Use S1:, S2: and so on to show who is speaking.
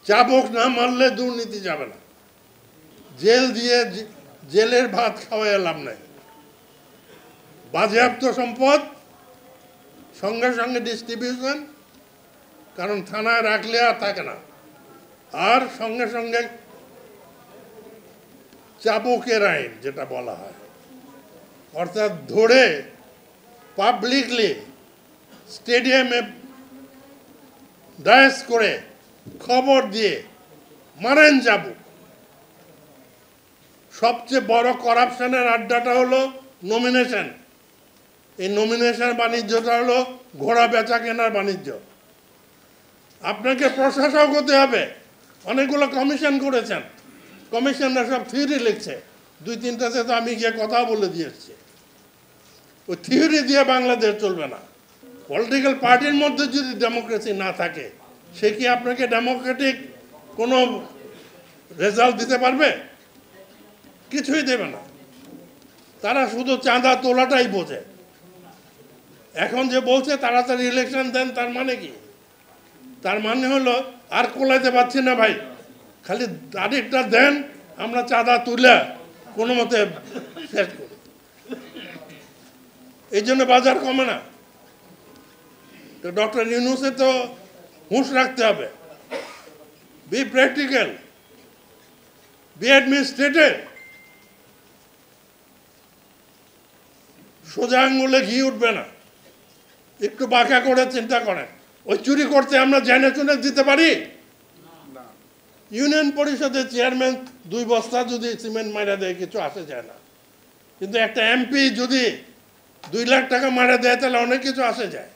S1: চাবুক না মারলে দুর্নীতি যাবে না। জেল দিয়ে জেলের ভাত খাওয়াই লাভ নাই। বাজেয়াপ্ত সম্পদ সঙ্গে সঙ্গে ডিস্ট্রিবিউশন, কারণ থানায় রাখলে আর থাকে না। আর সঙ্গে সঙ্গে চাবুকের আইন যেটা বলা হয়, অর্থাৎ ধরে পাবলিকলি স্টেডিয়ামে ডায়েস করে খবর দিয়ে মারেন চাবুক। সবচেয়ে বড় করাপশনের আড্ডাটা হলো নমিনেশন। এই নমিনেশন বাণিজ্যটা হলো ঘোড়া বেচা কেনার বাণিজ্য। আপনাকে প্রশাসক হতে হবে। অনেকগুলো কমিশন করেছেন, কমিশনরা সব থিওরি লিখছে, 2-3টাতে তো আমি গিয়ে কথা বলে দিয়েছি। ওই থিওরি দিয়ে বাংলাদেশ চলবে না। পলিটিক্যাল পার্টির মধ্যে যদি ডেমোক্রেসি না থাকে, সে কি আপনাকে ডেমোক্রেটিক কোনো রেজাল্ট দিতে পারবে? কিছুই দেবে না। তারা শুধু চাঁদা তোলাটাই বোঝে। এখন যে বলছে তাড়াতাড়ি ইলেকশন দেন, তার মানে কি? তার মানে হলো আর কোলাইতে পারছি না ভাই, খালি তারিখটা দেন, আমরা চাঁদা তুলে কোনো মতে শেষ করি। এই জন্য বাজার কমে না। তো ডক্টর ইউনূসে তো হুঁশ রাখতে হবে। Be practical, be administrated. সোজা আঙ্গুলে ঘি উঠবে না, একটু বাঁকা করে চিন্তা করেন। ওই চুরি করতে আমরা জেনে শুনে দিতে পারি? ইউনিয়ন পরিষদের চেয়ারম্যান 2 বস্তা যদি সিমেন্ট মারা দেয়, কিছু আসে যায় না। কিন্তু একটা এমপি যদি 2 লাখ টাকা মারা দেয়, তাহলে অনেক কিছু আসে যায়।